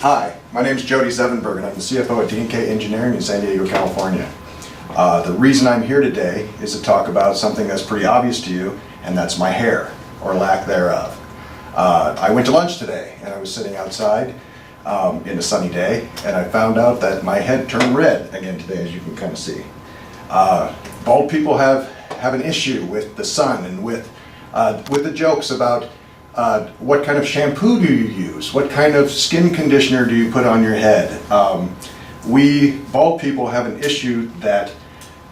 Hi, my name is Jody Zevenbergen. I'm the CFO at D&K Engineering in San Diego, California. The reason I'm here today is to talk about something that's pretty obvious to you, and that's my hair, or lack thereof. I went to lunch today, and I was sitting outside in a sunny day, and I found out that my head turned red again today, as you can kind of see. Bald people have an issue with the sun and with the jokes about what kind of shampoo do you use? What kind of skin conditioner do you put on your head? We bald people have an issue that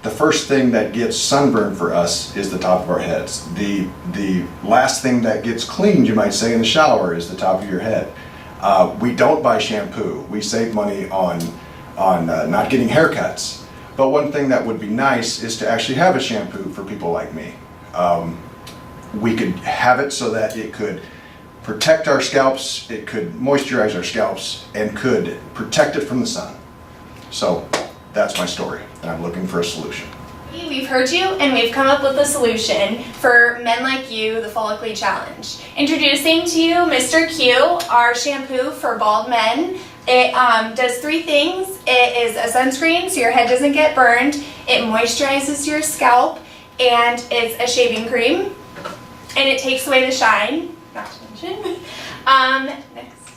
the first thing that gets sunburned for us is the top of our heads. The last thing that gets cleaned, you might say, in the shower is the top of your head. We don't buy shampoo. We save money on not getting haircuts. But one thing that would be nice is to actually have a shampoo for people like me. We could have it so that it could protect our scalps, it could moisturize our scalps, and could protect it from the sun. So that's my story, and I'm looking for a solution. We've heard you, and we've come up with a solution for men like you, the Follicly Challenge. Introducing to you Mr. Q, our shampoo for bald men. It does three things. It is a sunscreen so your head doesn't get burned, it moisturizes your scalp, and it's a shaving cream. And it takes away the shine, not to mention. Next.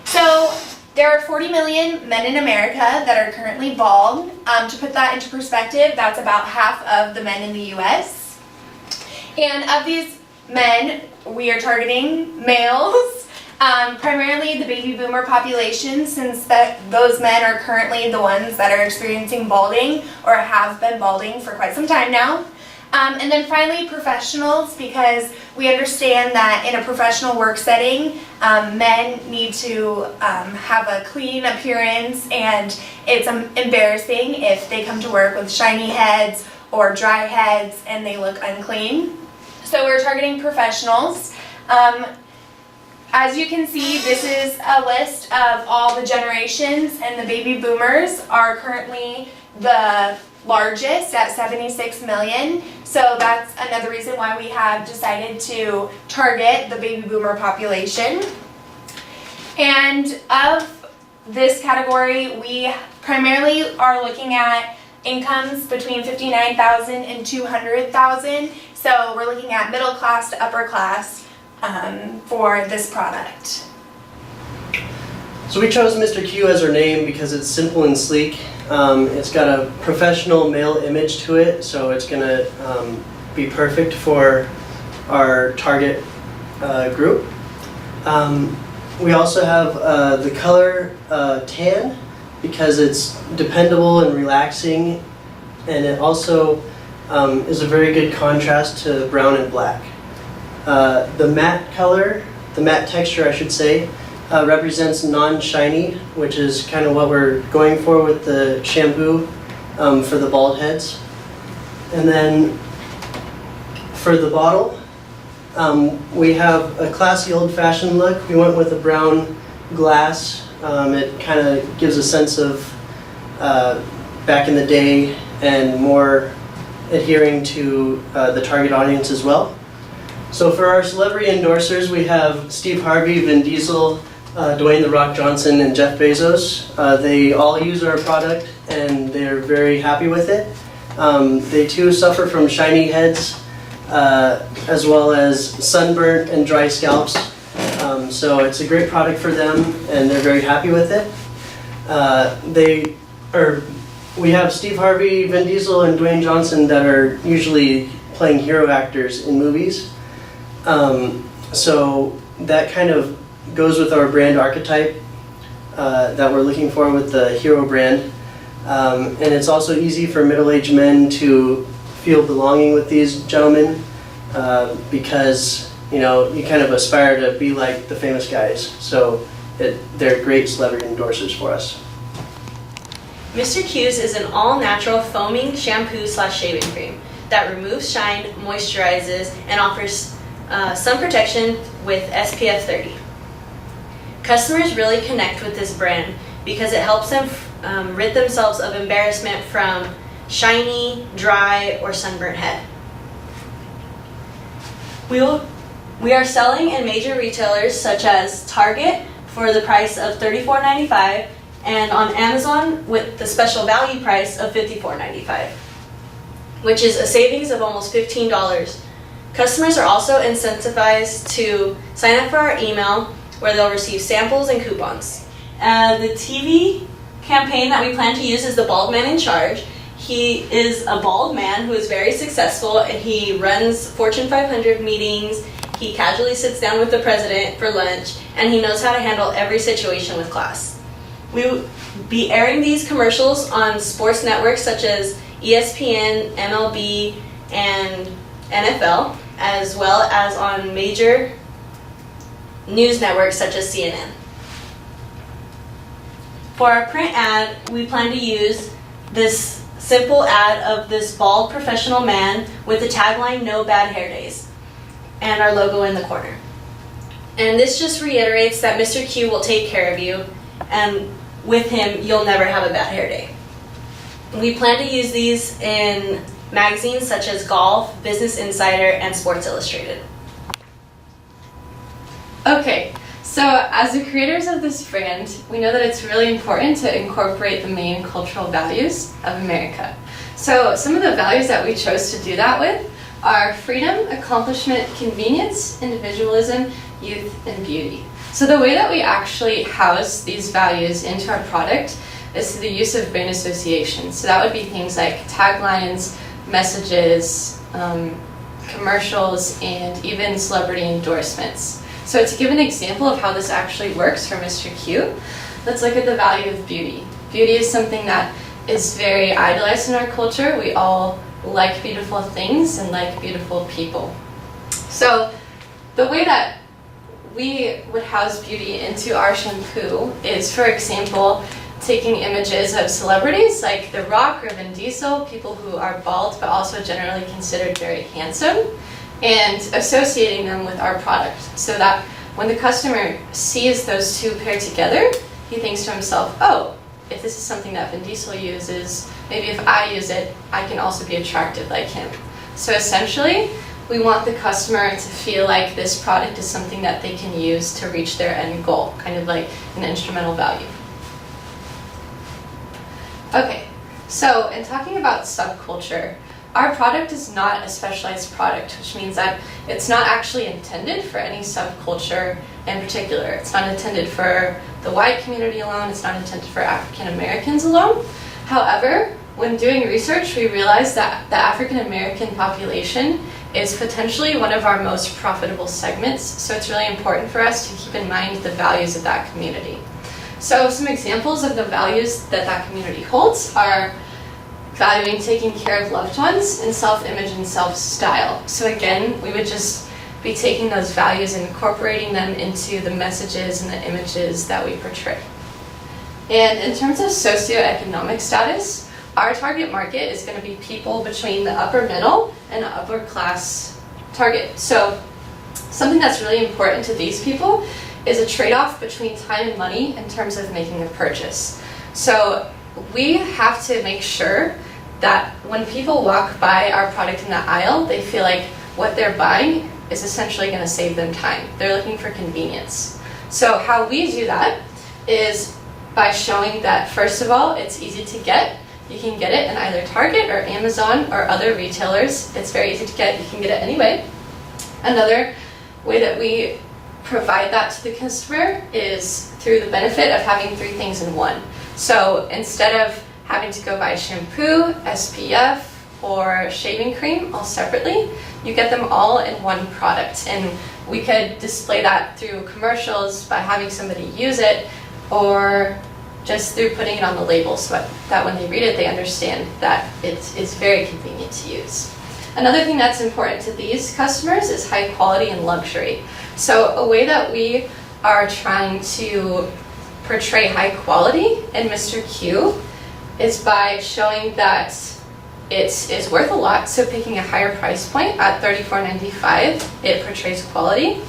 So there are 40 million men in America that are currently bald. To put that into perspective, that's about half of the men in the US. And of these men, we are targeting males, primarily the baby boomer population, since those men are currently the ones that are experiencing balding or have been balding for quite some time now. And then finally, professionals, because we understand that in a professional work setting, men need to have a clean appearance, and it's embarrassing if they come to work with shiny heads or dry heads and they look unclean. So we're targeting professionals. As you can see, this is a list of all the generations, and the baby boomers are currently the largest at 76 million. So that's another reason why we have decided to target the baby boomer population. And of this category, we primarily are looking at incomes between $59,000 and $200,000. So we're looking at middle class to upper class for this product. So we chose Mr. Q as our name because it's simple and sleek. It's got a professional male image to it, so it's going to be perfect for our target group. We also have the color tan because it's dependable and relaxing, and it also is a very good contrast to brown and black. The matte color, the matte texture I should say, represents non-shiny, which is kind of what we're going for with the shampoo for the bald heads. And then for the bottle, we have a classy old-fashioned look. We went with a brown glass. It kind of gives a sense of back in the day and more adhering to the target audience as well. So for our celebrity endorsers, we have Steve Harvey, Vin Diesel, Dwayne "The Rock" Johnson, and Jeff Bezos. They all use our product and they're very happy with it. They too suffer from shiny heads as well as sunburnt and dry scalps. So it's a great product for them and they're very happy with it. We have Steve Harvey, Vin Diesel, and Dwayne Johnson that are usually playing hero actors in movies. So that kind of goes with our brand archetype that we're looking for with the hero brand. And it's also easy for middle-aged men to feel belonging with these gentlemen because you kind of aspire to be like the famous guys. So they're great celebrity endorsers for us. Mr. Q's is an all-natural foaming shampoo/shaving cream that removes shine, moisturizes, and offers sun protection with SPF 30. Customers really connect with this brand because it helps them rid themselves of embarrassment from shiny, dry, or sunburnt head. We are selling in major retailers such as Target, for the price of $34.95 and on Amazon with the special value price of $54.95, which is a savings of almost $15. Customers are also incentivized to sign up for our email where they'll receive samples and coupons. The TV campaign that we plan to use is the Bald Man in Charge. He is a bald man who is very successful, and he runs Fortune 500 meetings. He casually sits down with the president for lunch, and he knows how to handle every situation with class. We will be airing these commercials on sports networks such as ESPN, MLB, and NFL, as well as on major news networks such as CNN. For our print ad, we plan to use this simple ad of this bald professional man with the tagline "No Bad Hair Days" and our logo in the corner. And this just reiterates that Mr. Q will take care of you, and with him, you'll never have a bad hair day. We plan to use these in magazines such as Golf, Business Insider, and Sports Illustrated. Okay, so as the creators of this brand, we know that it's really important to incorporate the main cultural values of America. So some of the values that we chose to do that with are freedom, accomplishment, convenience, individualism, youth, and beauty. So the way that we actually house these values into our product is through the use of brand association. So that would be things like taglines, messages, commercials, and even celebrity endorsements. So to give an example of how this actually works for Mr. Q, let's look at the value of beauty. Beauty is something that is very idolized in our culture. We all like beautiful things and like beautiful people. So the way that we would house beauty into our shampoo is, for example, taking images of celebrities like The Rock or Vin Diesel, people who are bald but also generally considered very handsome, and associating them with our product so that when the customer sees those two paired together, he thinks to himself, oh, if this is something that Vin Diesel uses, maybe if I use it, I can also be attractive like him. So essentially, we want the customer to feel like this product is something that they can use to reach their end goal, kind of like an instrumental value. Okay, so in talking about subculture, our product is not a specialized product, which means that it's not actually intended for any subculture in particular. It's not intended for the white community alone, it's not intended for African Americans alone. However, when doing research, we realized that the African American population is potentially one of our most profitable segments, so it's really important for us to keep in mind the values of that community. So some examples of the values that that community holds are valuing taking care of loved ones and self-image and self-style. So again, we would just be taking those values and incorporating them into the messages and the images that we portray. And in terms of socioeconomic status, our target market is going to be people between the upper middle and the upper class target. So something that's really important to these people is a trade-off between time and money in terms of making a purchase. So we have to make sure that when people walk by our product in the aisle, they feel like what they're buying is essentially going to save them time. They're looking for convenience. So how we do that is by showing that, first of all, it's easy to get. You can get it in either Target or Amazon or other retailers. It's very easy to get. You can get it anyway. Another way that we provide that to the customer is through the benefit of having 3 things in one. So instead of having to go buy shampoo, SPF, or shaving cream all separately, you get them all in one product. And we could display that through commercials by having somebody use it, or just through putting it on the label so that when they read it, they understand that it is very convenient to use. Another thing that's important to these customers is high quality and luxury. So a way that we are trying to portray high quality in Mr. Q is by showing that it is worth a lot. So picking a higher price point at $34.95, it portrays quality,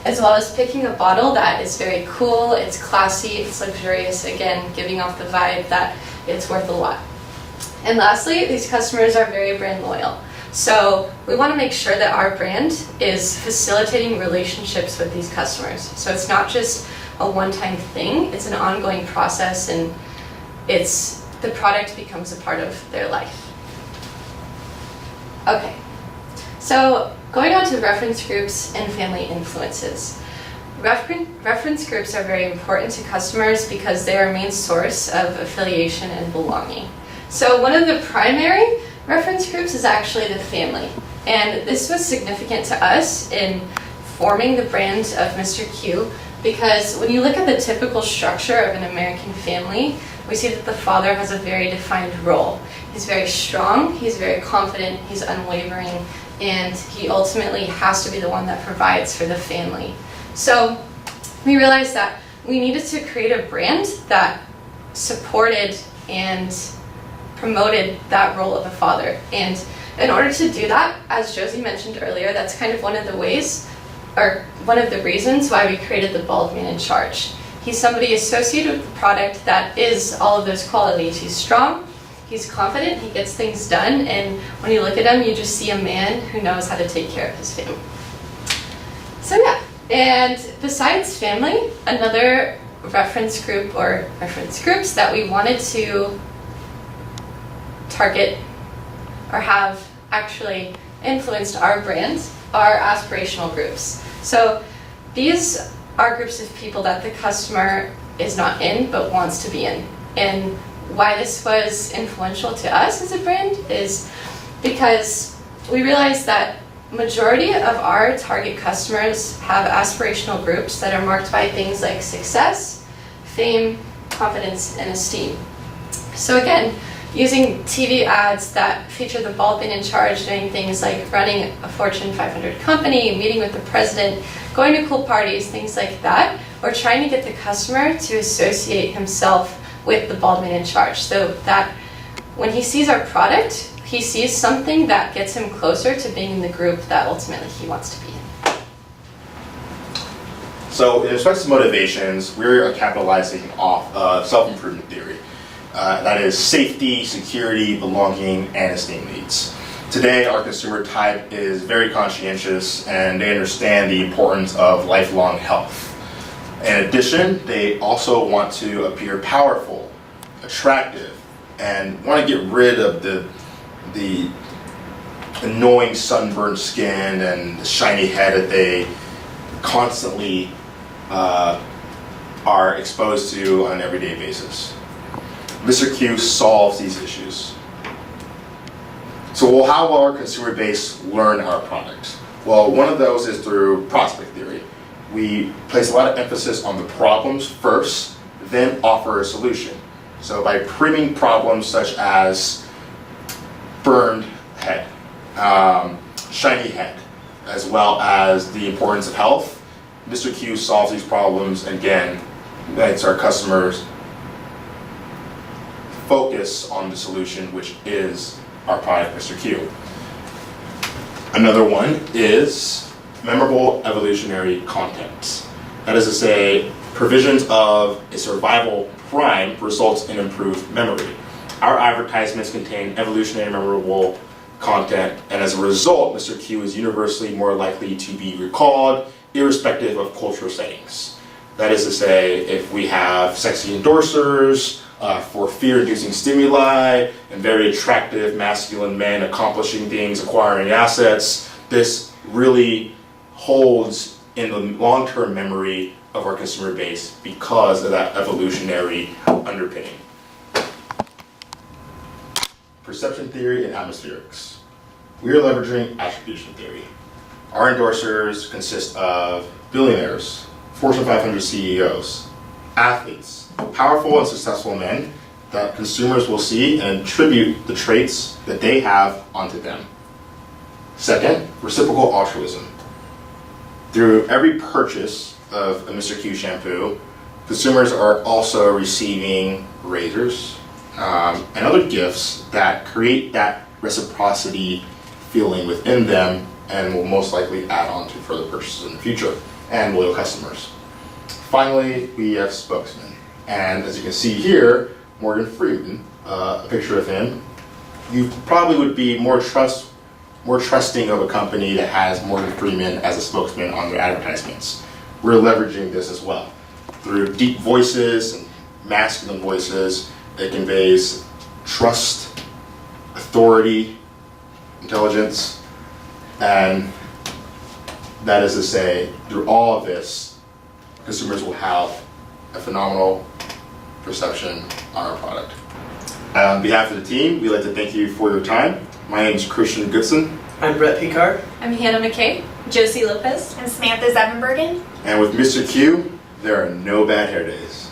as well as picking a bottle that is very cool, it's classy, it's luxurious, again, giving off the vibe that it's worth a lot. And lastly, these customers are very brand loyal. So we want to make sure that our brand is facilitating relationships with these customers. So it's not just a one-time thing. It's an ongoing process, and the product becomes a part of their life. Okay, so going on to reference groups and family influences. Reference groups are very important to customers because they are a main source of affiliation and belonging. So one of the primary reference groups is actually the family. And this was significant to us in forming the brand of Mr. Q, because when you look at the typical structure of an American family, we see that the father has a very defined role. He's very strong, he's very confident, he's unwavering, and he ultimately has to be the one that provides for the family. So we realized that we needed to create a brand that supported and promoted that role of a father. And in order to do that, as Josie mentioned earlier, that's kind of one of the ways, or one of the reasons why we created the bald man in charge. He's somebody associated with the product that is all of those qualities. He's strong, he's confident, he gets things done, and when you look at him, you just see a man who knows how to take care of his family. So yeah, and besides family, another reference group or reference groups that we wanted to target or have actually influenced our brand are aspirational groups. So these are groups of people that the customer is not in but wants to be in. And why this was influential to us as a brand is because we realized that majority of our target customers have aspirational groups that are marked by things like success, fame, confidence, and esteem. So again, using TV ads that feature the bald man in charge doing things like running a Fortune 500 company, meeting with the president, going to cool parties, things like that, we're trying to get the customer to associate himself with the bald man in charge, so that when he sees our product, he sees something that gets him closer to being in the group that ultimately he wants to be in. So in respect to motivations, we're capitalizing off of self-improvement theory. That is safety, security, belonging, and esteem needs. Today, our consumer type is very conscientious and they understand the importance of lifelong health. In addition, they also want to appear powerful, attractive, and want to get rid of the annoying sunburned skin and the shiny head that they constantly are exposed to on an everyday basis. Mr. Q solves these issues. So how will our consumer base learn our product? Well, one of those is through prospect theory. We place a lot of emphasis on the problems first, then offer a solution. So by priming problems such as burned head, shiny head, as well as the importance of health, Mr. Q solves these problems and again, makes our customers focus on the solution, which is our product, Mr. Q. Another one is memorable evolutionary content. That is to say, provisions of a survival prime results in improved memory. Our advertisements contain evolutionary memorable content, and as a result, Mr. Q is universally more likely to be recalled, irrespective of cultural settings. That is to say, if we have sexy endorsers, for fear-inducing stimuli, and very attractive masculine men accomplishing things, acquiring assets, this really holds in the long-term memory of our consumer base because of that evolutionary underpinning. Perception theory and atmospherics. We are leveraging attribution theory. Our endorsers consist of billionaires, Fortune 500 CEOs, athletes, powerful and successful men that consumers will see and attribute the traits that they have onto them. Second, reciprocal altruism. Through every purchase of a Mr. Q shampoo, consumers are also receiving razors and other gifts that create that reciprocity feeling within them and will most likely add on to further purchases in the future and loyal customers. Finally, we have spokesmen. And as you can see here, Morgan Freeman, a picture of him, you probably would be more trusting of a company that has Morgan Freeman as a spokesman on their advertisements. We're leveraging this as well. Through deep voices and masculine voices, it conveys trust, authority, intelligence, and that is to say, through all of this, consumers will have a phenomenal perception on our product. On behalf of the team, we'd like to thank you for your time. My name is Cristian Goodson. I'm Bret Piekaar. I'm Hannah Mckay. Josie Lopez. And Samantha Zevenbergen. And with Mr. Q, there are no bad hair days.